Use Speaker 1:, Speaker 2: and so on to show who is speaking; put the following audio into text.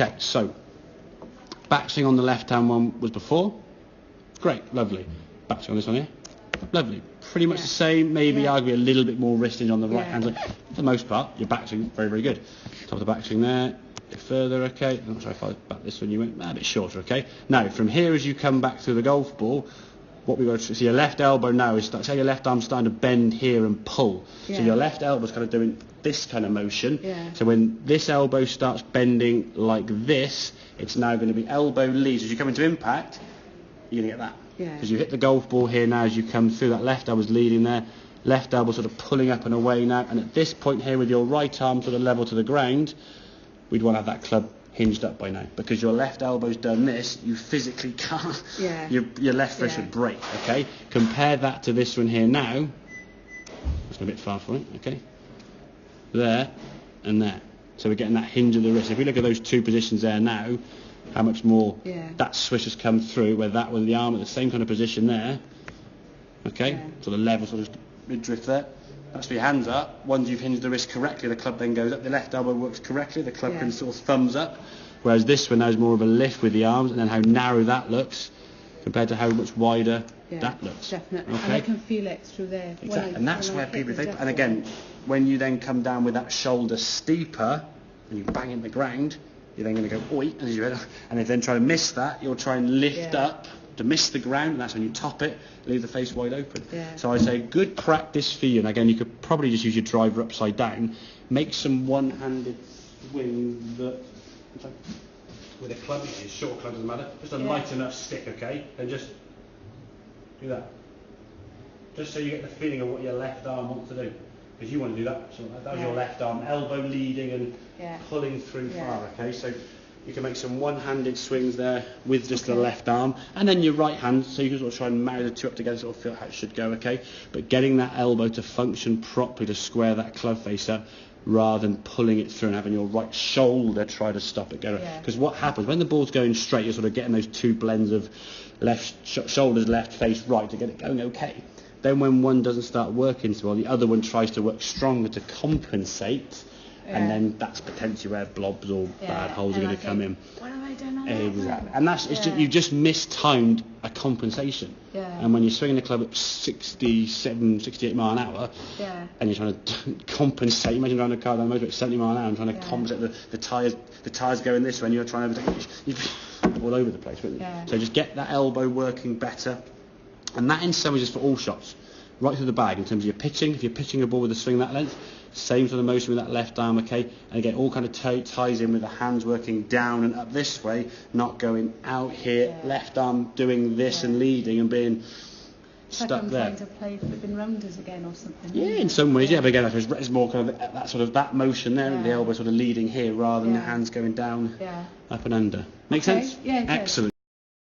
Speaker 1: Okay, so backswing on the left-hand one was before. Great, lovely. Backswing on this one here. Lovely. Pretty much the same, maybe arguably a little bit more wristing on the right hand. For the most part, your backswing very, very good. Top of the backswing there. A bit further, okay. I'm not sure if I back this one, you went a bit shorter, okay. Now, from here as you come back through the golf ball, what we've got to see, your left elbow now is, say your left arm's starting to bend here and pull. So your left elbow's kind of doing this kind of motion. So when this elbow starts bending like this, it's now going to be elbow leads. As you come into impact, you're going to get that. Because you hit the golf ball here now as you come through, that left elbow's leading there, left elbow sort of pulling up and away now, and at this point here with your right arm sort of level to the ground, we'd want to have that club hinged up by now, because your left elbow's done this, you physically can't, your left wrist would break, okay? Compare that to this one here now, it's a bit far from it, okay? There and there. So we're getting that hinge of the wrist. If we look at those two positions there now, how much more that swish has come through, where that with the arm at the same kind of position there, okay? So the level sort of mid-drift there. That's where your hands are. Once you've hinged the wrist correctly, the club then goes up. The left elbow works correctly. The club can sort of thumbs up. Whereas this one now is more of a lift with the arms, and then how narrow that looks compared to how much wider that looks.
Speaker 2: Definitely.
Speaker 1: Okay?
Speaker 2: And I can feel it through there.
Speaker 1: Exactly. And that's where people, and again, when you then come down with that shoulder steeper and you bang in the ground, you're then going to go oi, as you head, and if you then try to miss that, you'll try and lift up to miss the ground, and that's when you top it, leave the face wide open. So I say good practice for you, and again you could probably just use your driver upside down, make some one-handed swings that, with a club, a short club doesn't matter, just a light enough stick, okay, and just do that, just so you get the feeling of what your left arm wants to do, because you want to do that, so that was your left arm, elbow leading and pulling through far, okay, so you can make some one-handed swings there with just the left arm, and then your right hand, so you can sort of try and marry the two up together, sort of feel how it should go, okay? But getting that elbow to function properly to square that club face up, rather than pulling it through and having your right shoulder try to stop it going. Because what happens, when the ball's going straight, you're sort of getting those two blends of left shoulders, left face, right to get it going okay. Then when one doesn't start working so well, the other one tries to work stronger to compensate, and then that's potentially where blobs or bad holes are going to come in.
Speaker 2: What have I done?
Speaker 1: Exactly, and that's it's just, you just mistimed a compensation. And when you're swinging the club at 67, 68 mile an hour, and you're trying to compensate, imagine driving a car down the motorway at 70 mile an hour and trying to compensate the tyres going this way, and you're trying to you'd be all over the place, wouldn't you? So just get that elbow working better, and that in some ways is for all shots, right through the bag in terms of your pitching. If you're pitching a ball with a swing that length, same sort of motion with that left arm, okay? And again, all kind of ties in with the hands working down and up this way, not going out here, left arm doing this and leading and being stuck there.
Speaker 2: Trying to play flipping rounders again or something.
Speaker 1: Yeah, in some ways, but again, it's more kind of that sort of that motion there, and the elbow sort of leading here rather than the hands going down, up and under. Make sense?
Speaker 2: Yeah,
Speaker 1: excellent.